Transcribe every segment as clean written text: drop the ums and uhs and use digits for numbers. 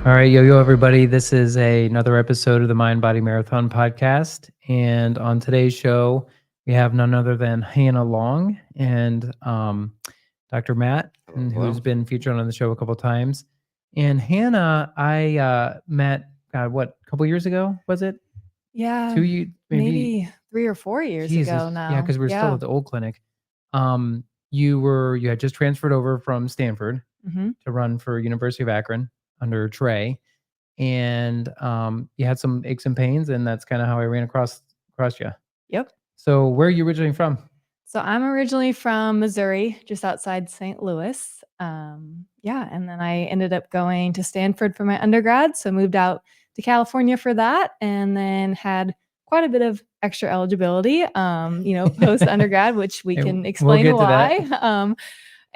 All right, yo, everybody. This is another episode of the Mind Body Marathon podcast. And on today's show, we have none other than Hannah Long and Dr. Matt, Hello, who's hello. been featured on the show a couple times. And Hannah, I met, God, what, a couple years ago, was it? Yeah, 2 years, maybe 3 or 4 years Jesus. ago now. Yeah, because we were still at the old clinic. You had just transferred over from Stanford Mhm. to run for University of Akron under Trey. And you had some aches and pains, and that's kind of how I ran across you. Yep. So where are you originally from? So I'm originally from Missouri, just outside St. Louis. Yeah, and then I ended up going to Stanford for my undergrad, so moved out to California for that, and then had quite a bit of extra eligibility, post undergrad, which we Hey, can we'll explain get to why. that.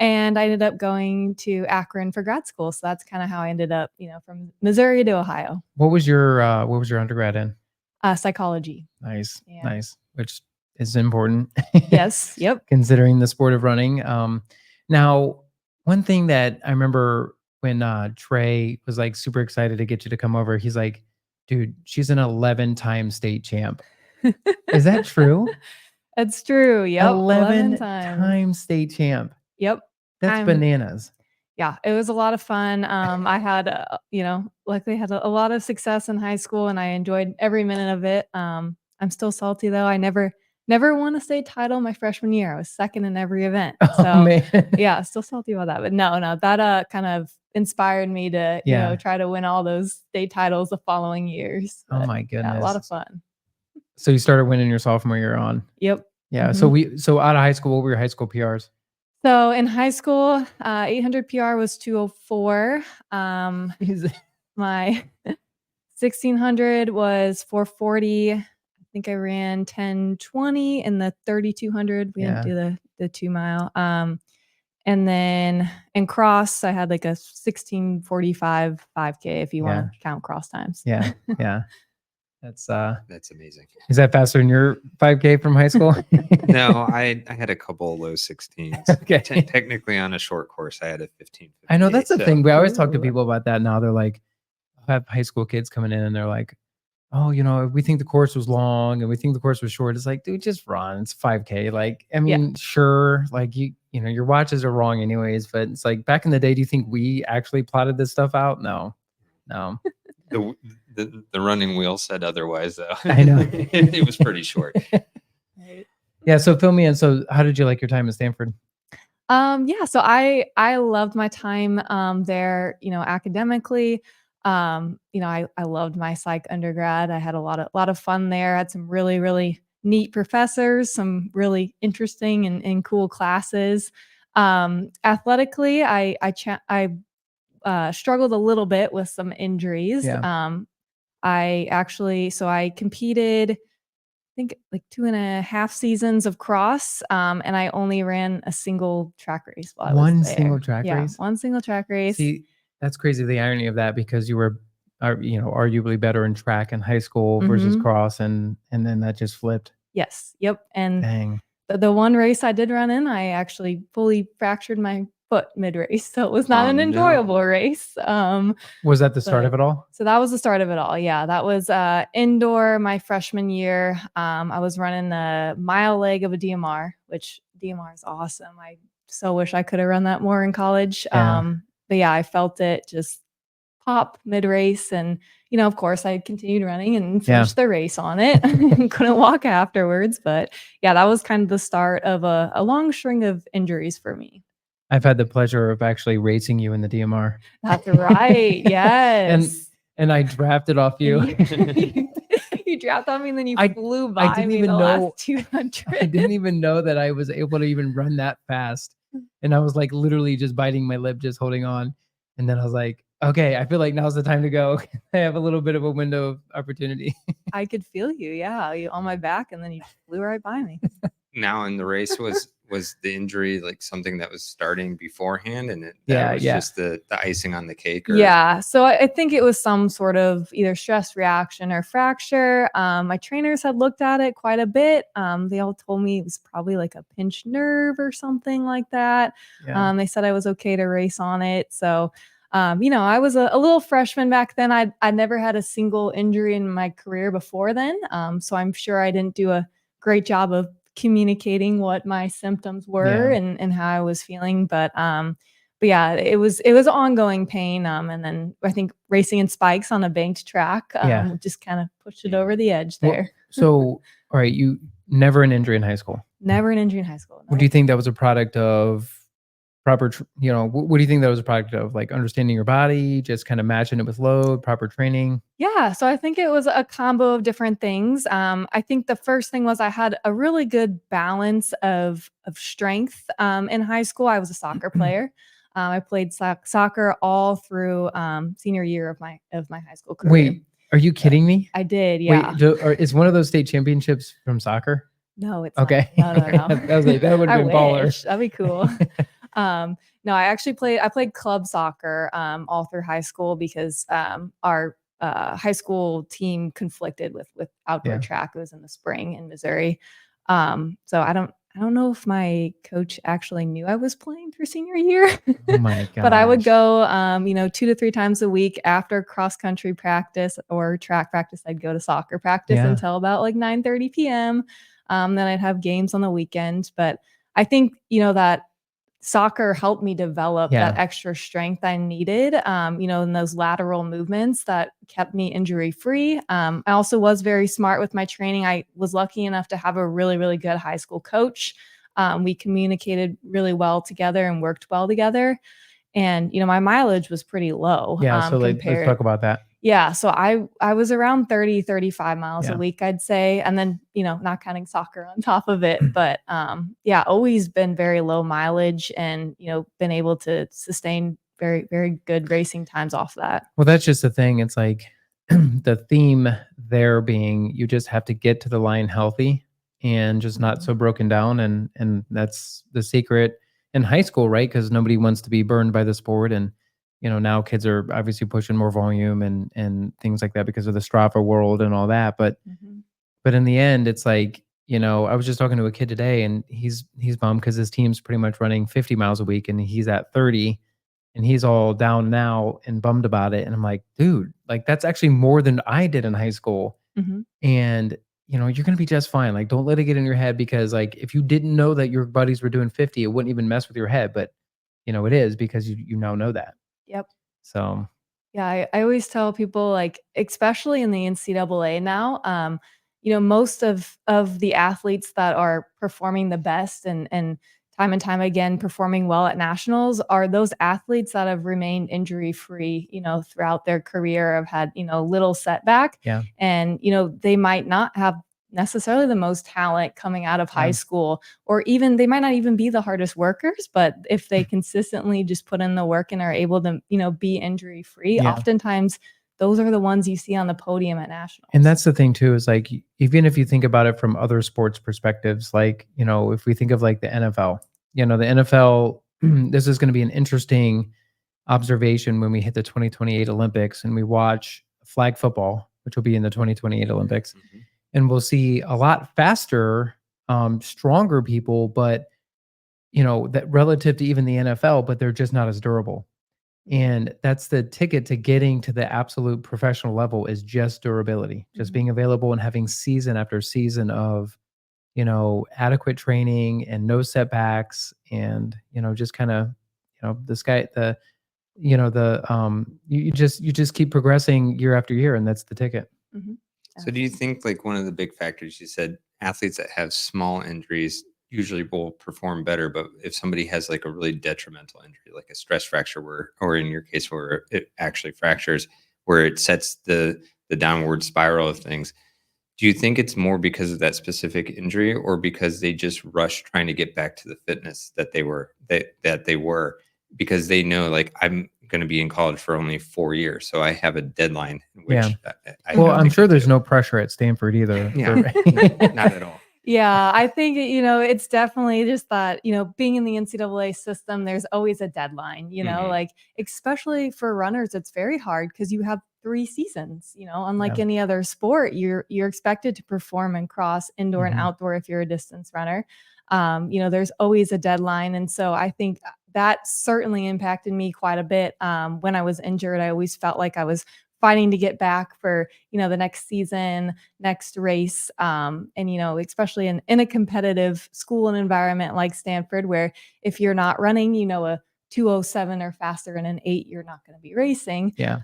And I ended up going to Akron for grad school, so that's kind of how I ended up, from Missouri to Ohio. What was your undergrad in? Psychology. Nice, Yeah. nice, which is important. Yes. Yep. Considering the sport of running. Now, one thing that I remember when Trey was like super excited to get you to come over, he's like, dude, she's an 11-time state champ. Is that true? That's true. Yep. 11 times. time state champ. Yep. That's bananas. Yeah, it was a lot of fun. I had, luckily had a lot of success in high school, and I enjoyed every minute of it. I'm still salty though. I never won a state title my freshman year. I was second in every event. So Oh man. yeah, still salty about that. But no, that kind of inspired me to try to win all those state titles the following years. Oh But, my goodness. yeah, a lot of fun. So you started winning your sophomore year on. Yep. Yeah. Mhm. So out of high school, what were your high school PRs? So in high school, 800 PR was 204. My 1600 was 440. I think I ran 1020 in the 3200. We didn't do the 2 mile. And then in cross, I had like a 1645 5K if you want to count cross times. Yeah. Yeah. That's amazing. Is that faster than your 5K from high school? No, I had a couple of low 16s. Okay. Technically on a short course, I had a 15. I know that's the thing. We always talk to people about that now. They're like, I have high school kids coming in and they're like, oh, we think the course was long and we think the course was short. It's like, dude, just run. It's 5K. Like, I mean, sure. Like your watches are wrong anyways, but it's like back in the day, do you think we actually plotted this stuff out? No. The running wheel said otherwise, though. I know. It was pretty short. Right. Yeah. So fill me in. So how did you like your time at Stanford? So I loved my time there, academically. I loved my psych undergrad. I had a lot of fun there. I had some really, really neat professors, some really interesting and cool classes. Athletically, I struggled a little bit with some injuries. Yeah. I competed, I think like 2.5 seasons of cross. And I only ran a single track race while I was there. One single track race? One single track race. See, that's crazy, the irony of that, because you were, arguably better in track in high school versus cross, and then that just flipped. Yes. Yep. And dang, the one race I did run in, I actually fully fractured my foot mid-race, so it was not an enjoyable race. Was that the start of it all? So that was the start of it all. Yeah, that was indoor my freshman year. I was running the mile leg of a DMR, which DMR is awesome. I so wish I could have run that more in college. Yeah. But yeah, I felt it just pop mid-race, and of course I continued running and finished the race on it. Couldn't walk afterwards, but yeah, that was kind of the start of a long string of injuries for me. I've had the pleasure of actually racing you in the DMR. That's right. Yes. and I drafted off you. You drafted on me and then you flew by I didn't me even the know, last 200. I didn't even know that I was able to even run that fast. And I was like literally just biting my lip, just holding on. And then I was like, okay, I feel like now's the time to go. I have a little bit of a window of opportunity. I could feel you. Yeah. You on my back and then you flew right by me. Now in the race, was the injury like something that was starting beforehand, and that was just the icing on the cake? Or? Yeah. So I think it was some sort of either stress reaction or fracture. My trainers had looked at it quite a bit. They all told me it was probably like a pinched nerve or something like that. Yeah. They said I was okay to race on it. So I was a little freshman back then. I never had a single injury in my career before then. So I'm sure I didn't do a great job of communicating what my symptoms were and how I was feeling. But yeah, it was ongoing pain. And then I think racing in spikes on a banked track just kind of pushed it over the edge there. So, all right, you never an injury in high school? Never an injury in high school. No. What do you think that was a product of? Proper, what do you think that was a product of? Like understanding your body, just kind of matching it with load, proper training? Yeah, so I think it was a combo of different things. I think the first thing was I had a really good balance of strength. In high school, I was a soccer player. I played soccer all through senior year of my high school career. Wait, are you kidding me? I did, yeah. Wait, is one of those state championships from soccer? No, it's okay. Not. No. That would have been baller. That'd be cool. No, I actually played club soccer all through high school because our high school team conflicted with outdoor track. It was in the spring in Missouri. So I don't know if my coach actually knew I was playing through senior year. Oh my god! But I would go 2 to 3 times a week after cross country practice or track practice. I'd go to soccer practice until about like 9:30 p.m. Then I'd have games on the weekend. But I think that soccer helped me develop that extra strength I needed, in those lateral movements that kept me injury free. I also was very smart with my training. I was lucky enough to have a really, really good high school coach. We communicated really well together and worked well together. And, my mileage was pretty low. Yeah. So let's talk about that. Yeah. So I was around 30, 35 miles a week, I'd say. And then, not counting soccer on top of it. But always been very low mileage and, been able to sustain very, very good racing times off that. Well, that's just the thing. It's like the theme there being you just have to get to the line healthy and just not so broken down. And that's the secret in high school, right? Because nobody wants to be burned by the sport. And now kids are obviously pushing more volume and things like that because of the Strava world and all that. But in the end, it's like, I was just talking to a kid today and he's bummed because his team's pretty much running 50 miles a week and he's at 30 and he's all down now and bummed about it. And I'm like, dude, like that's actually more than I did in high school. And, you're going to be just fine. Like, don't let it get in your head because like, if you didn't know that your buddies were doing 50, it wouldn't even mess with your head. But, it is because you now know that. Yep. So, yeah, I always tell people, like, especially in the NCAA now, most of the athletes that are performing the best and time again performing well at nationals are those athletes that have remained injury free, throughout their career, have had, little setback. Yeah. And, they might not have necessarily the most talent coming out of high school, or even they might not even be the hardest workers, but if they consistently just put in the work and are able to, be injury free, oftentimes those are the ones you see on the podium at nationals. And that's the thing too, is like, even if you think about it from other sports perspectives, like, if we think of like the NFL, the NFL, this is going to be an interesting observation when we hit the 2028 Olympics and we watch flag football, which will be in the 2028 Olympics. And we'll see a lot faster, stronger people, but, that relative to even the NFL, but they're just not as durable. And that's the ticket to getting to the absolute professional level is just durability, just being available and having season after season of, adequate training and no setbacks and, just kind of, you just keep progressing year after year. And that's the ticket. So do you think like one of the big factors, you said athletes that have small injuries usually will perform better, but if somebody has like a really detrimental injury, like a stress fracture or in your case where it actually fractures, where it sets the downward spiral of things, do you think it's more because of that specific injury or because they just rush trying to get back to the fitness that they were, because they know like I'm going to be in college for only 4 years, so I have a deadline. I'm sure there's no pressure at Stanford either. Not at all. Yeah, I think, it's definitely just that, being in the NCAA system, there's always a deadline, like, especially for runners, it's very hard because you have 3 seasons, unlike any other sport, you're expected to perform and cross indoor and outdoor if you're a distance runner. There's always a deadline. And so I think that certainly impacted me quite a bit. When I was injured, I always felt like I was fighting to get back for, the next season, next race. And, especially in a competitive school and environment like Stanford, where if you're not running, a 2:07 or faster in an 8, you're not going to be racing. Yeah.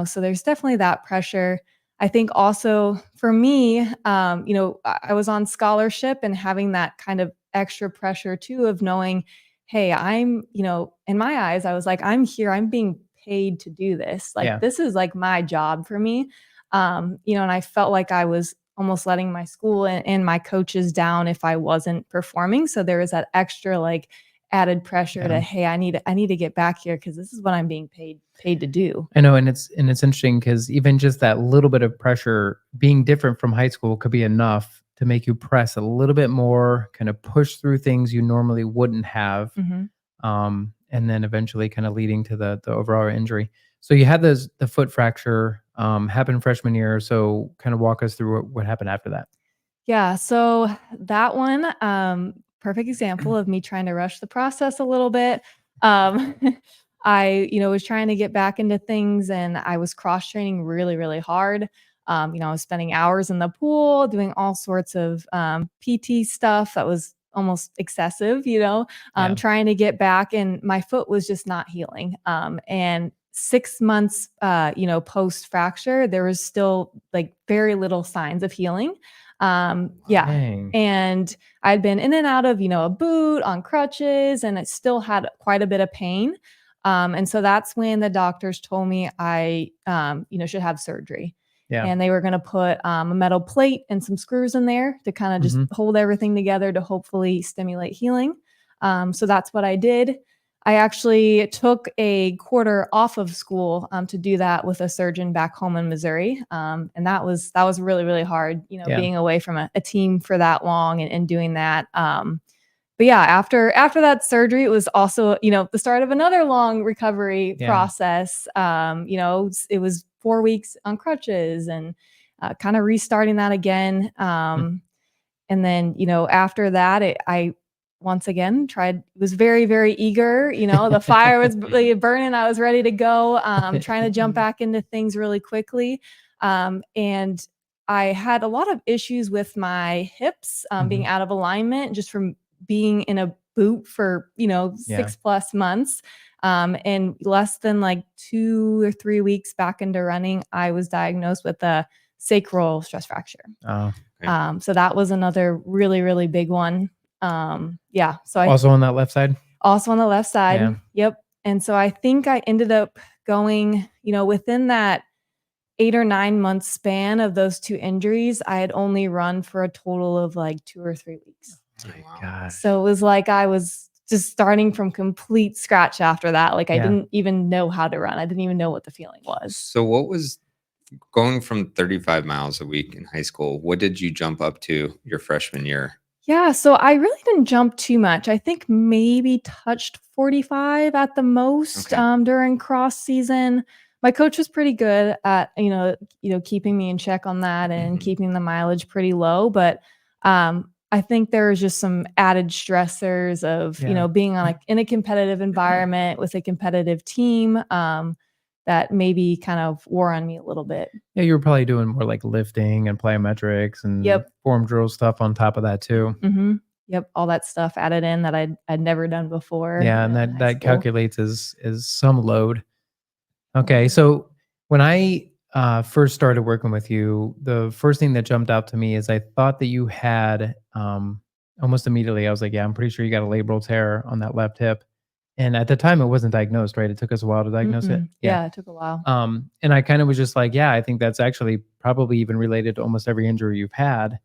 So there's definitely that pressure. I think also for me, I was on scholarship, and having that kind of extra pressure too of knowing, hey, I'm, in my eyes, I was like, I'm here, I'm being paid to do this. Like, Yeah. this is like my job for me. And I felt like I was almost letting my school and my coaches down if I wasn't performing. So there was that extra like added pressure to, hey, I need to get back here because this is what I'm being paid to do. I know, and it's interesting because even just that little bit of pressure being different from high school could be enough to make you press a little bit more, kind of push through things you normally wouldn't have, and then eventually kind of leading to the overall injury. So you had the foot fracture happen freshman year. So kind of walk us through what happened after that. Yeah, so that one, perfect example of me trying to rush the process a little bit. Um, I, was trying to get back into things, and I was cross training really, really hard. I was spending hours in the pool, doing all sorts of PT stuff that was almost excessive, trying to get back, and my foot was just not healing. And 6 months, post fracture, there was still like very little signs of healing. Yeah. Dang. And I'd been in and out of, a boot, on crutches, and I still had quite a bit of pain. And so that's when the doctors told me I, should have surgery. Yeah. And they were going to put a metal plate and some screws in there to kind of just hold everything together to hopefully stimulate healing. So that's what I did. I actually took a quarter off of school to do that with a surgeon back home in Missouri. And that was really, really hard, being away from a team for that long and doing that. But yeah, after that surgery, it was also, the start of another long recovery process. It was 4 weeks on crutches and kind of restarting that again. And then, after that, I once again was very, very eager. The fire was really burning. I was ready to go, trying to jump back into things really quickly. And I had a lot of issues with my hips being out of alignment just from being in a boot for, 6+ months. And less than like 2 or 3 weeks back into running, I was diagnosed with a sacral stress fracture. Oh, okay. So that was another really, really big one. So also on that left side? Also on the left side. Yeah. Yep. And so I think I ended up going, within that 8 or 9 month span of those 2 injuries, I had only run for a total of like 2 or 3 weeks. Oh my gosh. So it was like I was just starting from complete scratch after that. Like I didn't even know how to run. I didn't even know what the feeling was. So what was going from 35 miles a week in high school? What did you jump up to your freshman year? Yeah, so I really didn't jump too much. I think maybe touched 45 at the most during cross season. My coach was pretty good at keeping me in check on that and keeping the mileage pretty low. But I think there was just some added stressors of being on in a competitive environment with a competitive team that maybe kind of wore on me a little bit. Yeah, you were probably doing more like lifting and plyometrics and form drill stuff on top of that too. Yep, all that stuff added in that I'd never done before. Yeah, and that calculates as some load. Okay, so when I first started working with you, the first thing that jumped out to me is I thought that you had almost immediately. I was like, yeah, I'm pretty sure you got a labral tear on that left hip. And at the time, it wasn't diagnosed, right? It took us a while to diagnose it. Yeah, it took a while. And I kind of was just like, yeah, I think that's actually probably even related to almost every injury you've had.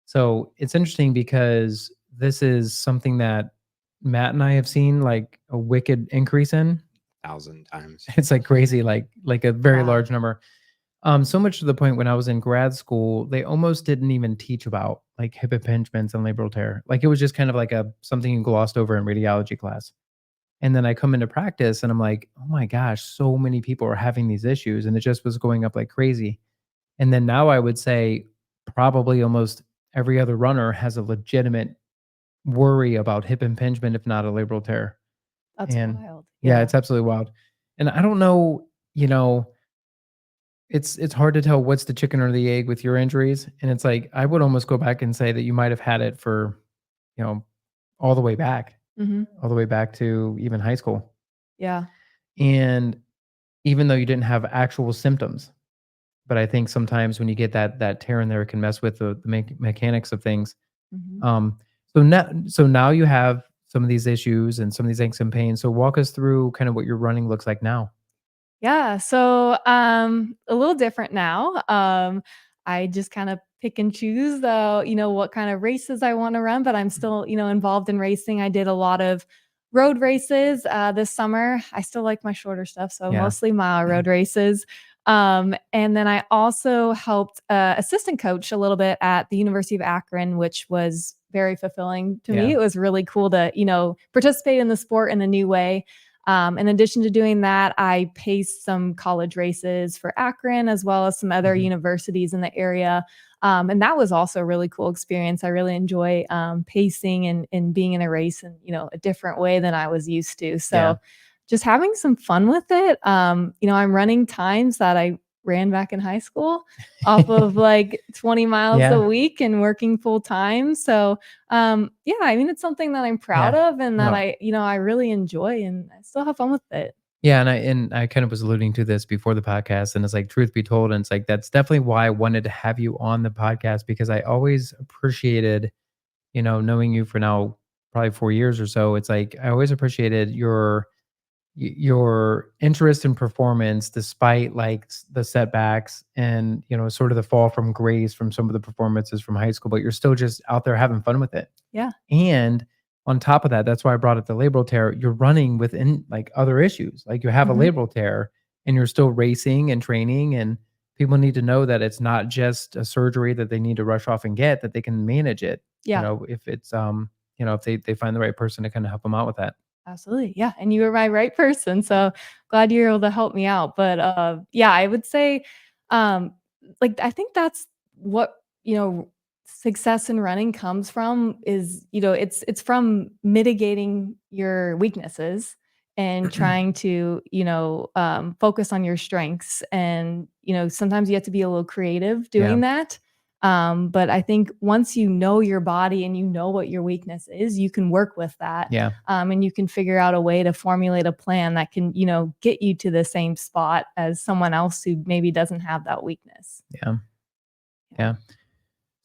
So it's interesting because this is something that Matt and I have seen like a wicked increase in. 1,000 times. It's like crazy, like a very large number. So much to the point when I was in grad school, they almost didn't even teach about like hip impingements and labral tear. Like it was just kind of like something you glossed over in radiology class. And then I come into practice and I'm like, oh my gosh, so many people are having these issues. And it just was going up like crazy. And then now I would say probably almost every other runner has a legitimate worry about hip impingement, if not a labral tear. That's And wild. yeah, Yeah. it's absolutely wild. And I don't know, it's hard to tell what's the chicken or the egg with your injuries. And it's like I would almost go back and say that you might have had it for, you know, all the way back, Mhm. all the way back to even high school. Yeah. And even though you didn't have actual symptoms, but I think sometimes when you get that tear in there, it can mess with the mechanics of things. Mhm. Um, so now you have some of these issues and some of these aches and pains. So walk us through kind of what your running looks like now. Yeah, so, a little different now. I just kind of pick and choose what kind of races I wanna run, but I'm still, involved in racing. I did a lot of road races, this summer. I still like my shorter stuff, so Yeah. mostly mile road races. And then I also helped, assistant coach a little bit at the University of Akron, which was very fulfilling to me. Yeah. It was really cool to, participate in the sport in a new way. In addition to doing that, I paced some college races for Akron as well as some other Mhm. universities in the area. And that was also a really cool experience. I really enjoy pacing and being in a race in, a different way than I was used to. Yeah. So just having some fun with it. I'm running times that I ran back in high school off of like 20 miles a Yeah. week and working full time. So yeah, I mean, it's something that I'm proud Yeah. of and that No. I really enjoy and I still have fun with it. Yeah, and I kind of was alluding to this before the podcast, and it's like truth be told, and it's like that's definitely why I wanted to have you on the podcast because I always appreciated, knowing you for now probably 4 years or so. It's like I always appreciated your interest in performance despite like the setbacks and sort of the fall from grace from some of the performances from high school, but you're still just out there having fun with it. Yeah. And on top of that, that's why I brought up the labral tear. You're running within like other issues. Like you have a Mhm. labral tear and you're still racing and training. And people need to know that it's not just a surgery that they need to rush off and get, that they can manage it. Yeah. If it's if they find the right person to kind of help them out with that. Absolutely. Yeah. And you were my right person. So glad you're able to help me out. But yeah, I would say um I think that's what, success in running comes from is, it's from mitigating your weaknesses and trying to, focus on your strengths. And, sometimes you have to be a little creative Yeah. doing that. But I think once you know your body and you know what your weakness is, you can work with that. Yeah. And you can figure out a way to formulate a plan that can, get you to the same spot as someone else who maybe doesn't have that weakness. Yeah. Yeah.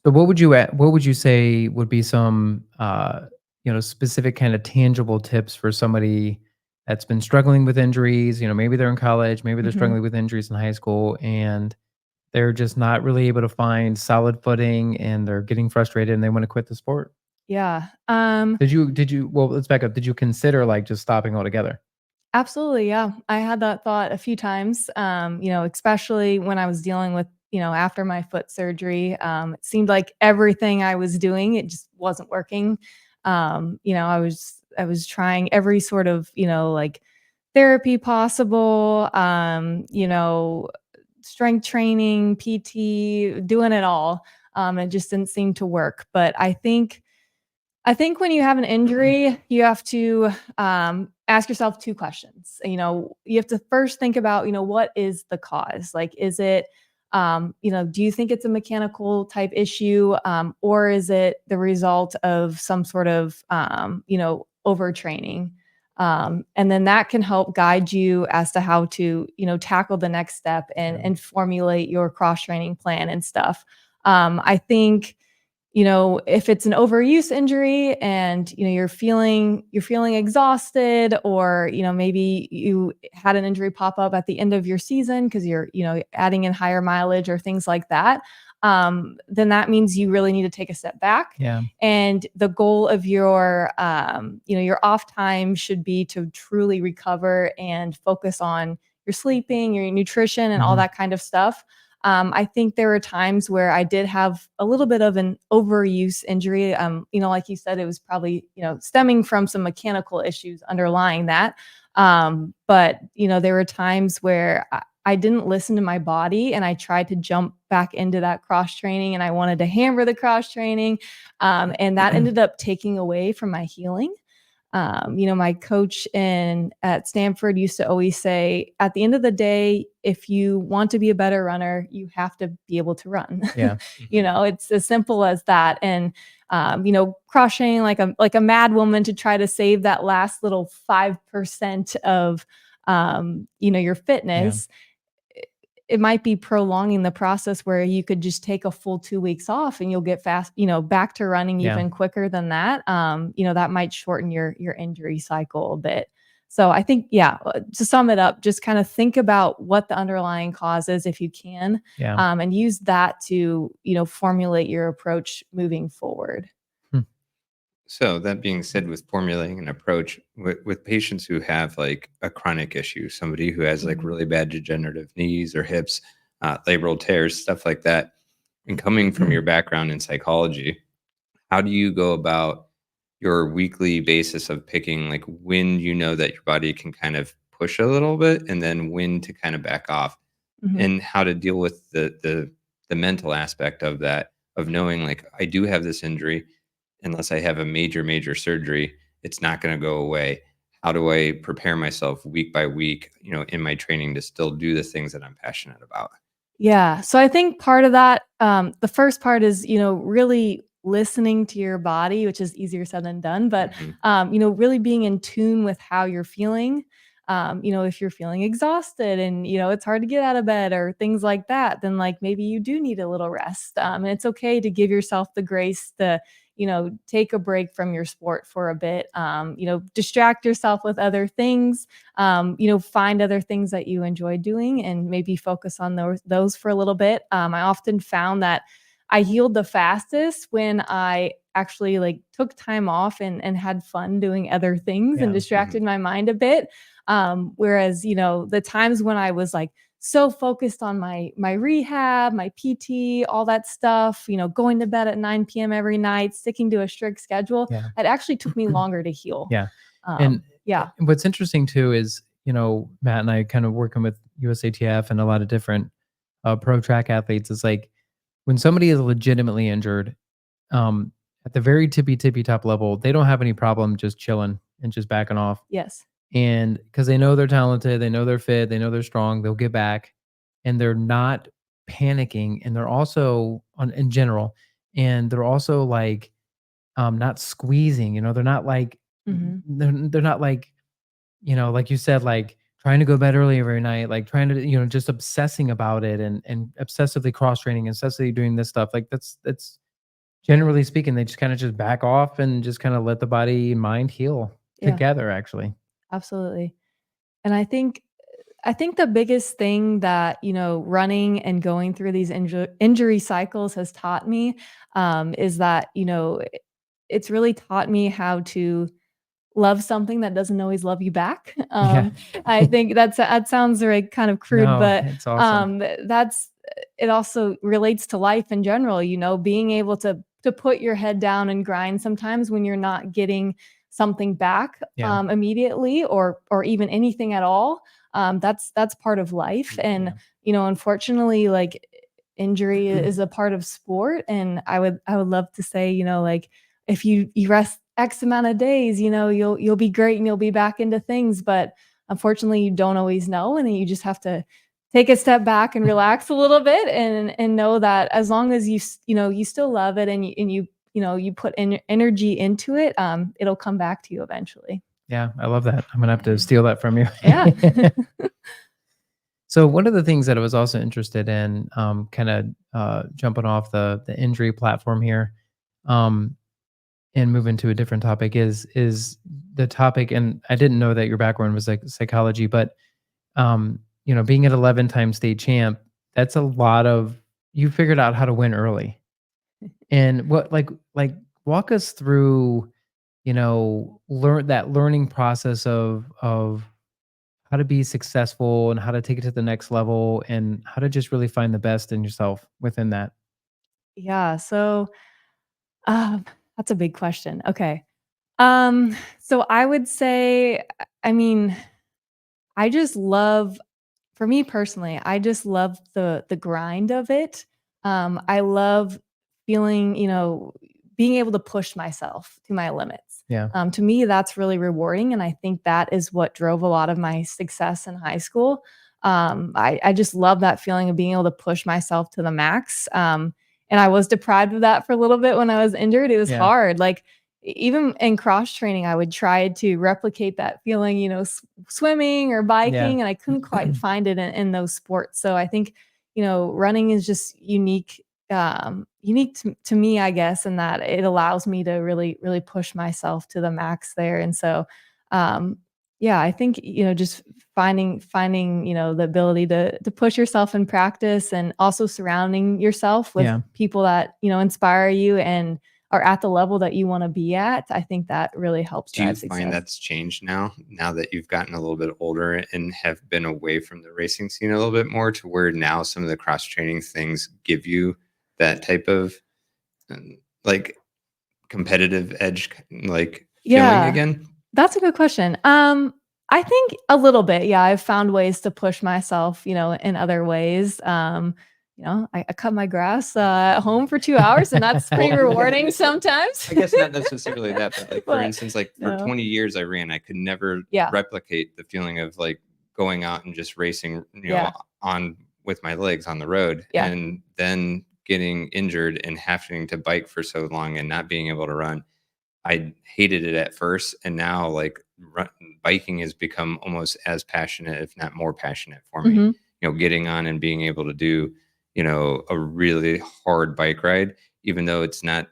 So what would you say would be some specific kind of tangible tips for somebody that's been struggling with injuries, maybe they're in college, maybe they're Mhm. struggling with injuries in high school and they're just not really able to find solid footing and they're getting frustrated and they want to quit the sport. Yeah. Did you well, let's back up. Did you consider like just stopping altogether? Absolutely, yeah. I had that thought a few times, especially when I was dealing with, after my foot surgery. It seemed like everything I was doing, it just wasn't working. I was trying every sort of, like therapy possible, strength training, PT, doing it all. It just didn't seem to work. But I think when you have an injury, you have to ask yourself two questions. You have to first think about, what is the cause? Like, is it, do you think it's a mechanical type issue, or is it the result of some sort of, overtraining? And then that can help guide you as to how to, tackle the next step and Yeah. and formulate your cross training plan and stuff. I think if it's an overuse injury and, you're feeling exhausted or, maybe you had an injury pop up at the end of your season because you're, adding in higher mileage or things like that, then that means you really need to take a step back. Yeah. And the goal of your off time should be to truly recover and focus on your sleeping, your nutrition, and all Mhm. that kind of stuff. I think there were times where I did have a little bit of an overuse injury. Like you said, it was probably, stemming from some mechanical issues underlying that. But, there were times where I didn't listen to my body and I tried to jump back into that cross training and I wanted to hammer the cross training. And that ended up taking away from my healing. My coach at Stanford used to always say, at the end of the day, if you want to be a better runner, you have to be able to run. Yeah. It's as simple as that. And crushing like a mad woman to try to save that last little 5% of your fitness. It might be prolonging the process where you could just take a full 2 weeks off and you'll get back to running even quicker than that. That might shorten your injury cycle a bit. So I think, to sum it up, just kind of think about what the underlying cause is if you can, and use that to, formulate your approach moving forward. So that being said, with formulating an approach with patients who have like a chronic issue, somebody who has like really bad degenerative knees or hips, labral tears, stuff like that, and coming from your background in psychology, how do you go about your weekly basis of picking like when you know that your body can kind of push a little bit and then when to kind of back off, and how to deal with the mental aspect of that, of knowing like I do have this injury, unless I have a major surgery, it's not going to go away. How do I prepare myself week by week, in my training to still do the things that I'm passionate about? Yeah. So I think part of that, the first part is, really listening to your body, which is easier said than done, but, really being in tune with how you're feeling. If you're feeling exhausted and, it's hard to get out of bed or things like that, then like maybe you do need a little rest. And it's okay to give yourself the grace to, take a break from your sport for a bit, distract yourself with other things, find other things that you enjoy doing and maybe focus on those for a little bit. I often found that I healed the fastest when I actually like took time off and had fun doing other things and distracted my mind a bit. Whereas, the times when I was like so focused on my rehab, my PT, all that stuff, going to bed at 9 p.m. every night, sticking to a strict schedule, it actually took me longer to heal. And what's interesting too is, Matt and I kind of working with USATF and a lot of different pro track athletes. Is like when somebody is legitimately injured, at the very tippy top level, they don't have any problem just chilling and just backing off. Yes. And because they know they're talented, they know they're fit, they know they're strong, they'll get back, and they're not panicking, and they're also in general, and they're also like not squeezing. They're not like they're not like like you said, like trying to go to bed early every night, like trying to just obsessing about it and obsessively cross training, obsessively doing this stuff. Like that's generally speaking, they just kind of just back off and just kind of let the body and mind heal together. Actually. Absolutely. And I think the biggest thing that, running and going through these injury cycles has taught me, is that, it's really taught me how to love something that doesn't always love you back. I think that sounds like kind of crude, No, but it's awesome. it also relates to life in general, being able to put your head down and grind sometimes when you're not getting something back immediately or even anything at all. That's part of life. And, unfortunately, like injury is a part of sport. And I would love to say, like if you rest X amount of days, you'll be great and you'll be back into things. But unfortunately, you don't always know. And then you just have to take a step back and relax a little bit and know that as long as you still love it and you put energy into it, it'll come back to you eventually. Yeah, I love that. I'm gonna have to steal that from you. Yeah. So one of the things that I was also interested in, kind of jumping off the injury platform here, and moving to a different topic is the topic. And I didn't know that your background was like psychology, but being an 11-time state champ, that's a lot of you figured out how to win early. And what like walk us through, learning process of how to be successful and how to take it to the next level and how to just really find the best in yourself within that. Yeah. So that's a big question. Okay. So I would say, I mean, I just love, for me personally, I just love the grind of it. I love feeling, being able to push myself to my limits. Yeah. To me, that's really rewarding. And I think that is what drove a lot of my success in high school. I just love that feeling of being able to push myself to the max. And I was deprived of that for a little bit when I was injured. It was Yeah. hard. Like even in cross training, I would try to replicate that feeling, swimming or biking, and I couldn't quite find it in those sports. So I think, running is just unique to me, I guess, in that it allows me to really, really push myself to the max there. And so, yeah, I think, just finding, the ability to push yourself in practice and also surrounding yourself with people that, inspire you and are at the level that you want to be at. I think that really helps drive success. Do you find that's changed now that you've gotten a little bit older and have been away from the racing scene a little bit more, to where now some of the cross training things give you that type of like competitive edge, like feeling again? That's a good question. I think a little bit. Yeah, I've found ways to push myself, in other ways. I cut my grass at home for 2 hours, and that's pretty rewarding sometimes. I guess not necessarily that, but like for instance, like for no. 20 years I ran, I could never replicate the feeling of like going out and just racing, on with my legs on the road, and then getting injured and having to bike for so long and not being able to run. I hated it at first, and now like biking has become almost as passionate, if not more passionate for me. Getting on and being able to do, a really hard bike ride, even though it's not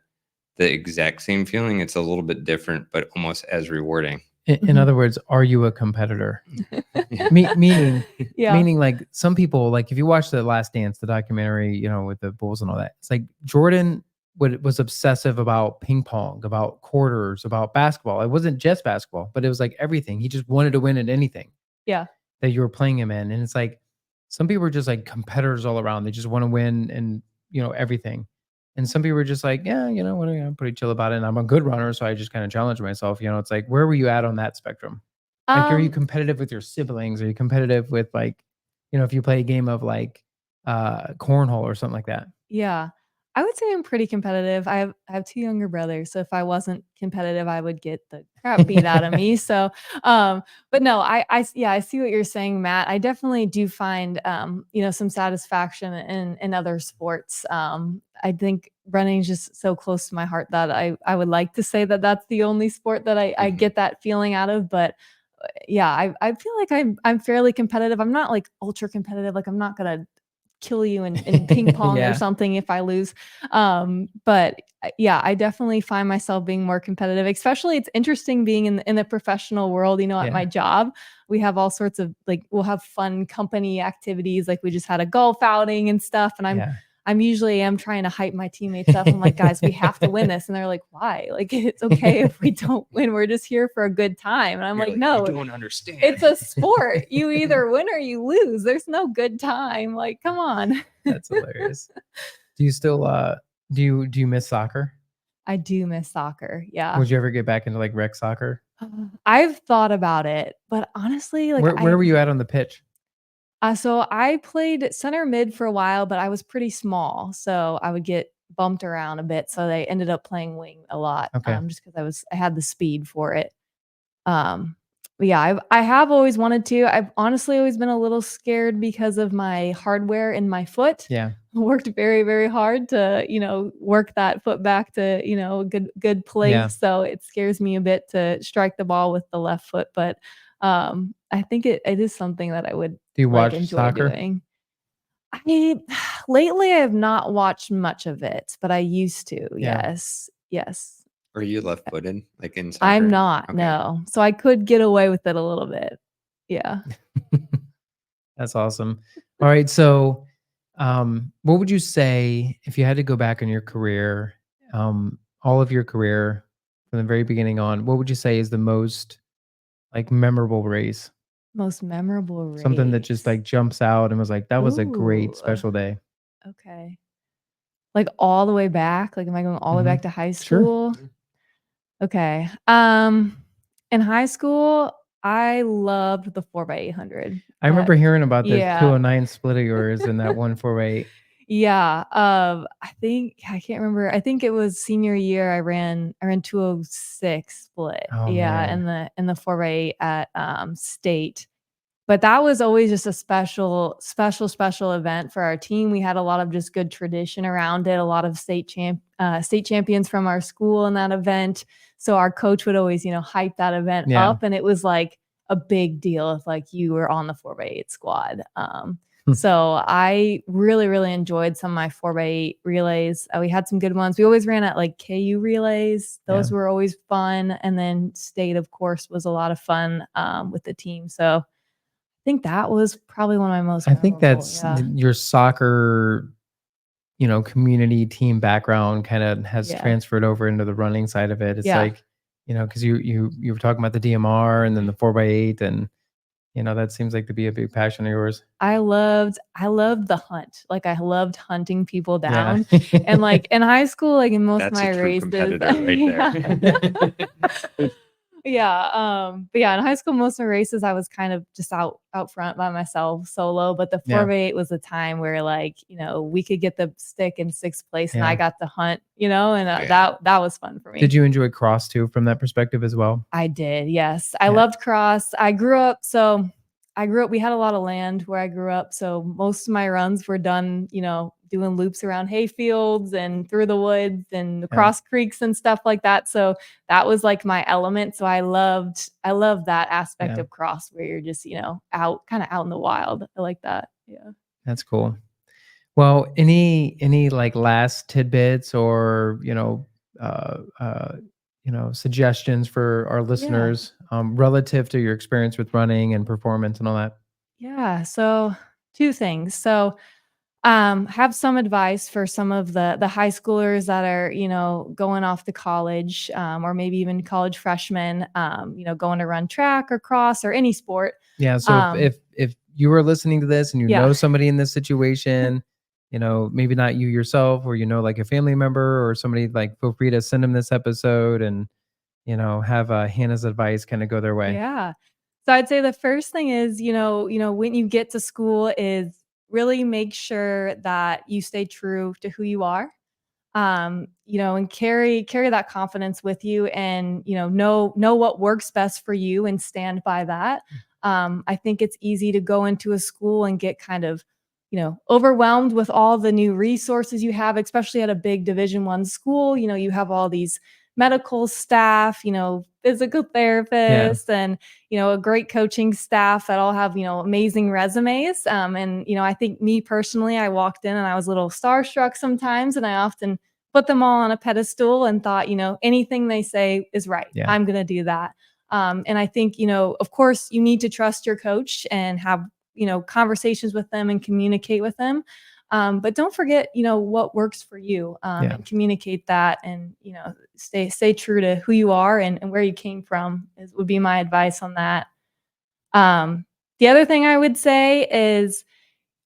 the exact same feeling, it's a little bit different, but almost as rewarding. In other words, are you a competitor? Meaning like some people, like if you watch The Last Dance, the documentary, with the Bulls and all that, it's like Jordan was obsessive about ping pong, about quarters, about basketball. It wasn't just basketball, but it was like everything. He just wanted to win at anything that you were playing him in. And it's like some people are just like competitors all around. They just want to win and everything. And some people are just like, I'm pretty chill about it. And I'm a good runner, so I just kind of challenge myself. It's like, where were you at on that spectrum? Like, are you competitive with your siblings? Are you competitive with like, if you play a game of like cornhole or something like that? Yeah. I would say I'm pretty competitive. I have 2 younger brothers, so if I wasn't competitive, I would get the crap beat out of me. So, but no, I see what you're saying, Matt. I definitely do find, some satisfaction in other sports. I think running is just so close to my heart that I would like to say that that's the only sport that I get that feeling out of. But yeah, I feel like I'm fairly competitive. I'm not like ultra competitive. Like I'm not gonna kill you in ping pong or something if I lose. But yeah, I definitely find myself being more competitive, especially it's interesting being in the professional world, at my job, we have all sorts of we'll have fun company activities. Like we just had a golf outing and stuff. And I'm usually trying to hype my teammates up. I'm like, guys, we have to win this. And they're like, why? Like, it's okay if we don't win. We're just here for a good time. And I'm like, no, you don't understand. It's a sport. You either win or you lose. There's no good time. Like, come on. That's hilarious. Do you still, do you miss soccer? I do miss soccer. Yeah. Would you ever get back into like rec soccer? I've thought about it, but honestly, like where were you at on the pitch? So I played center mid for a while, but I was pretty small, so I would get bumped around a bit. So they ended up playing wing a lot, just because I had the speed for it. But yeah, I have always wanted to. I've honestly always been a little scared because of my hardware in my foot. Yeah, I worked very, very hard to work that foot back to a good place. Yeah. So it scares me a bit to strike the ball with the left foot, but I think it is something that I would Do you watch enjoy soccer? doing. Lately I have not watched much of it, but I used to. Yeah. Yes. Are you left-footed, like in soccer? I'm not, Okay. no. So I could get away with it a little bit. Yeah. That's awesome. All right. So, what would you say if you had to go back in your career, all of your career from the very beginning on, what would you say is the most like memorable race? Most memorable race. Something that just like jumps out and was like, that was a great Ooh. special day. Okay. Like all the way back? Like am I going all the way back to high school? Sure. Okay. In high school, I loved the 4x800. I remember hearing about the yeah. 209 split of yours and that 148. Yeah, I can't remember. I think it was senior year. I ran 206 split. Oh Yeah, man. in the 4x8 at state. But that was always just a special event for our team. We had a lot of just good tradition around it, a lot of state champions from our school in that event. So our coach would always, hype that event Yeah. up, and it was like a big deal if like you were on the 4x8 squad. So I really, really enjoyed some of my 4x8 relays. We had some good ones. We always ran at like KU relays. Those Yeah. were always fun. And then state, of course, was a lot of fun with the team. So I think that was probably one of my most I think memorable. that's Yeah. your soccer, community team background kind of has Yeah. transferred over into the running side of it. It's Yeah. like, because you were talking about the DMR and then the 4x8, and that seems like to be a big passion of yours. I loved the hunt. Like I loved hunting people Yeah. down. And like in high school, like in most of That's my a true races. competitor right there. Yeah. But yeah, in high school, most of my races, I was kind of just out front by myself, solo. But the Yeah. 4x8 was the time where like, we could get the stick in sixth place, and Yeah. I got to hunt, and Yeah. that was fun for me. Did you enjoy cross too from that perspective as well? I did, yes. I Yeah. loved cross. We had a lot of land where I grew up, so most of my runs were done, doing loops around hay fields and through the woods and across creeks and stuff like that. So that was like my element. So I loved that aspect Yeah. of cross where you're just, out kind of out in the wild. I like that. Yeah. That's cool. Well, any like last tidbits or suggestions for our Yeah. listeners relative to your experience with running and performance and all that? Yeah. So two things. So have some advice for some of the high schoolers that are, going off to college, or maybe even college freshmen, going to run track or cross or any sport. Yeah. So if you are listening to this and you Yeah. know somebody in this situation, maybe not you yourself, or like a family member or somebody, like feel free to send them this episode and have Hannah's advice kind of go their way. Yeah. So I'd say the first thing is, when you get to school is really make sure that you stay true to who you are. And carry that confidence with you, and, know what works best for you and stand by that. I think it's easy to go into a school and get kind of, overwhelmed with all the new resources you have, especially at a big Division I school. You have all these medical staff, physical therapists, and, a great coaching staff that all have, amazing resumes. And, I think me personally, I walked in and I was a little starstruck sometimes, and I often put them all on a pedestal and thought, anything they say is right. Yeah. I'm going to do that. And I think, of course, you need to trust your coach and have, conversations with them and communicate with them. But don't forget, what works for you, and communicate that, and, stay true to who you are and where you came from would be my advice on that. The other thing I would say is,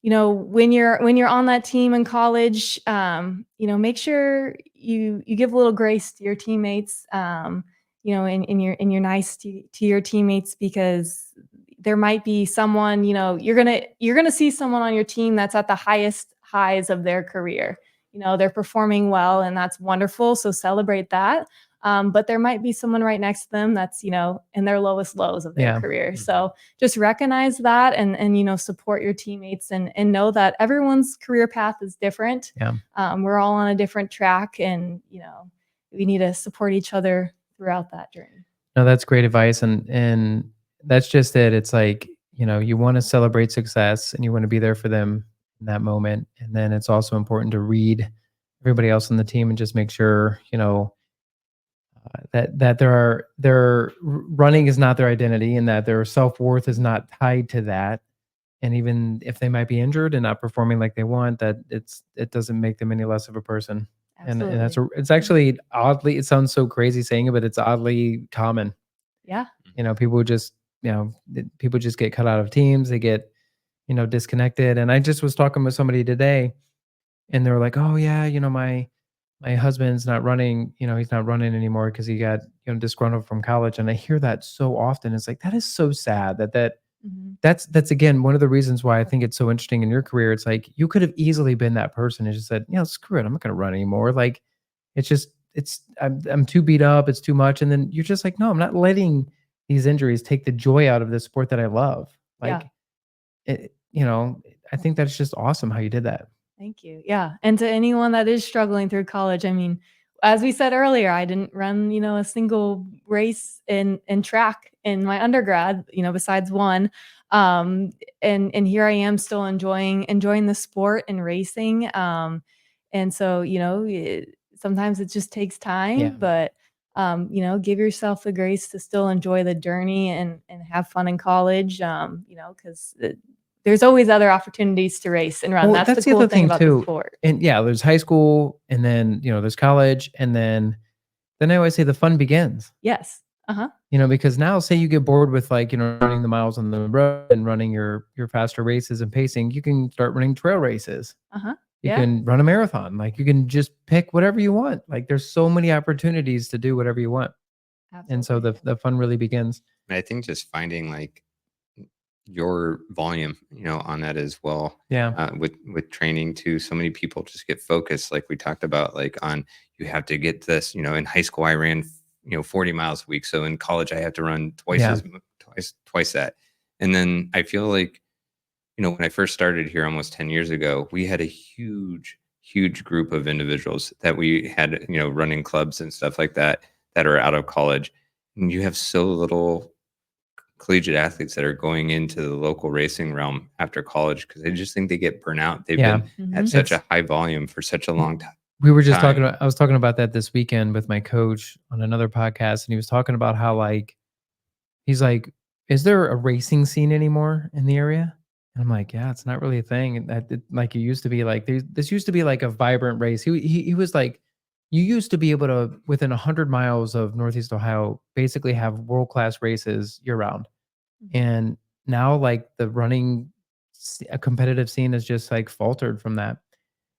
when you're on that team in college, make sure you give a little grace to your teammates, and you're nice to your teammates, because there might be someone, you're gonna see someone on your team that's at the highest highs of their career. They're performing well, and that's wonderful. So celebrate that. But there might be someone right next to them that's, in their lowest lows of their career. So just recognize that, and support your teammates, and know that everyone's career path is different. Yeah. We're all on a different track, and, we need to support each other throughout that journey. No, that's great advice. And that's just it. It's like, you want to celebrate success and you want to be there for them in that moment. And then it's also important to read everybody else on the team and just make sure, that their running is not their identity, and that their self-worth is not tied to that. And even if they might be injured and not performing like they want, that it doesn't make them any less of a person. Absolutely. And it's actually oddly, it sounds so crazy saying it, but it's oddly common. Yeah. People just, people just get cut out of teams. They get, disconnected. And I just was talking with somebody today, and they were like, "Oh yeah, my husband's not running, he's not running anymore because he got, disgruntled from college." And I hear that so often. It's like, that is so sad that that's again one of the reasons why I think it's so interesting in your career. It's like you could have easily been that person and just said, screw it, I'm not going to run anymore. Like I'm too beat up, it's too much. And then you're just like, no, I'm not letting these injuries take the joy out of this sport that I love. Like I think that's just awesome how you did that. Thank you. Yeah. And to anyone that is struggling through college, I mean, as we said earlier, I didn't run, a single race in track in my undergrad, besides one. And here I am still enjoying the sport and racing. And so, sometimes it just takes time, but give yourself the grace to still enjoy the journey and have fun in college. Because there's always other opportunities to race and run. Well, That's the cool thing about the sport. And there's high school, and then there's college, and then I always say the fun begins. Yes. Because now say you get bored with running the miles on the road and running your faster races and pacing, you can start running trail races. You can run a marathon. Like you can just pick whatever you want. Like there's so many opportunities to do whatever you want. Absolutely. And so the fun really begins. And I think just finding your volume, on that as well. Yeah. With training too, so many people just get focused, like we talked about, on you have to get this. In high school, I ran 40 miles a week. So in college, I have to run twice that. And then I feel like, when I first started here almost 10 years ago, we had a huge group of individuals that we had, running clubs and stuff like that are out of college. And you have so little collegiate athletes that are going into the local racing realm after college because they just think they get burnt out. They've been at such a high volume for such a long time. We were just I was talking about that this weekend with my coach on another podcast, and he was talking about how he's like, is there a racing scene anymore in the area? And I'm like, yeah, it's not really a thing. And like it used to be this used to be like a vibrant race. He was like, you used to be able to, within 100 miles of Northeast Ohio, basically have world-class races year round. And now the running a competitive scene is just faltered from that.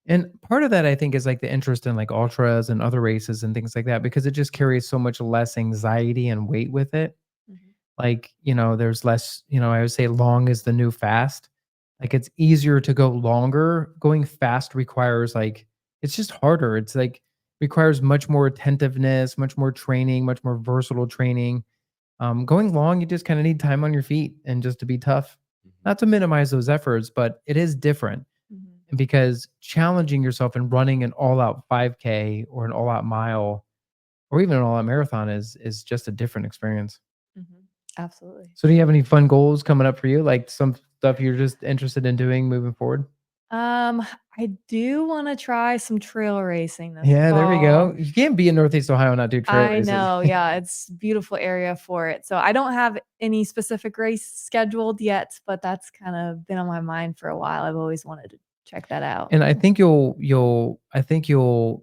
And part of that I think is the interest in ultras and other races and things like that, because it just carries so much less anxiety and weight with it. There's less, I would say long is the new fast. It's easier to go longer. Going fast requires it's just harder. It's requires much more attentiveness, much more training, much more versatile training. Going long, you just kind of need time on your feet and just to be tough. Not to minimize those efforts, but it is different. And because challenging yourself and running an all-out 5K or an all-out mile or even an all-out marathon is just a different experience. Absolutely. So do you have any fun goals coming up for you? Some stuff you're just interested in doing moving forward? I do want to try some trail racing this fall. There we go. You can't be in Northeast Ohio and not do trail races. I know. Yeah, it's a beautiful area for it. So I don't have any specific race scheduled yet, but that's kind of been on my mind for a while. I've always wanted to check that out. And I think you'll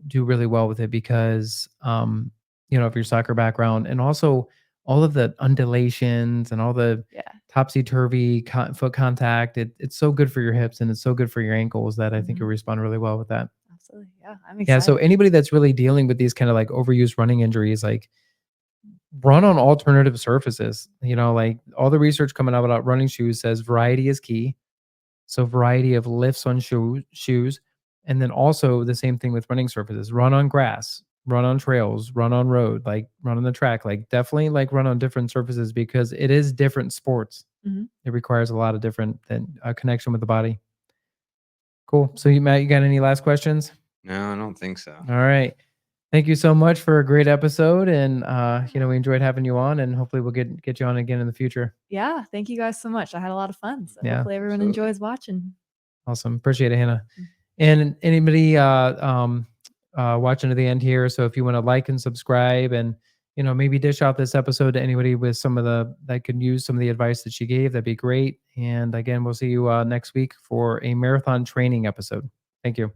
do really well with it because of your soccer background, and also all of the undulations and all the topsy-turvy foot contact. It's so good for your hips and it's so good for your ankles that I think you'll respond really well with that. Absolutely. Yeah, I'm excited. Yeah, so anybody that's really dealing with these kind of overuse running injuries, run on alternative surfaces. All the research coming out about running shoes says variety is key. So variety of lifts on shoes. And then also the same thing with running surfaces. Run on grass, run on trails, run on road, run on the track, definitely run on different surfaces because it is different sports. It requires a lot of different connection with the body. Cool. So Matt, you got any last questions? No, I don't think so. All right. Thank you so much for a great episode. And, we enjoyed having you on, and hopefully we'll get you on again in the future. Yeah. Thank you guys so much. I had a lot of fun. So hopefully everyone enjoys watching. Awesome. Appreciate it, Hannah. And anybody watching to the end here. So if you want to like and subscribe and, maybe dish out this episode to anybody with that could use some of the advice that she gave, that'd be great. And again, we'll see you next week for a marathon training episode. Thank you.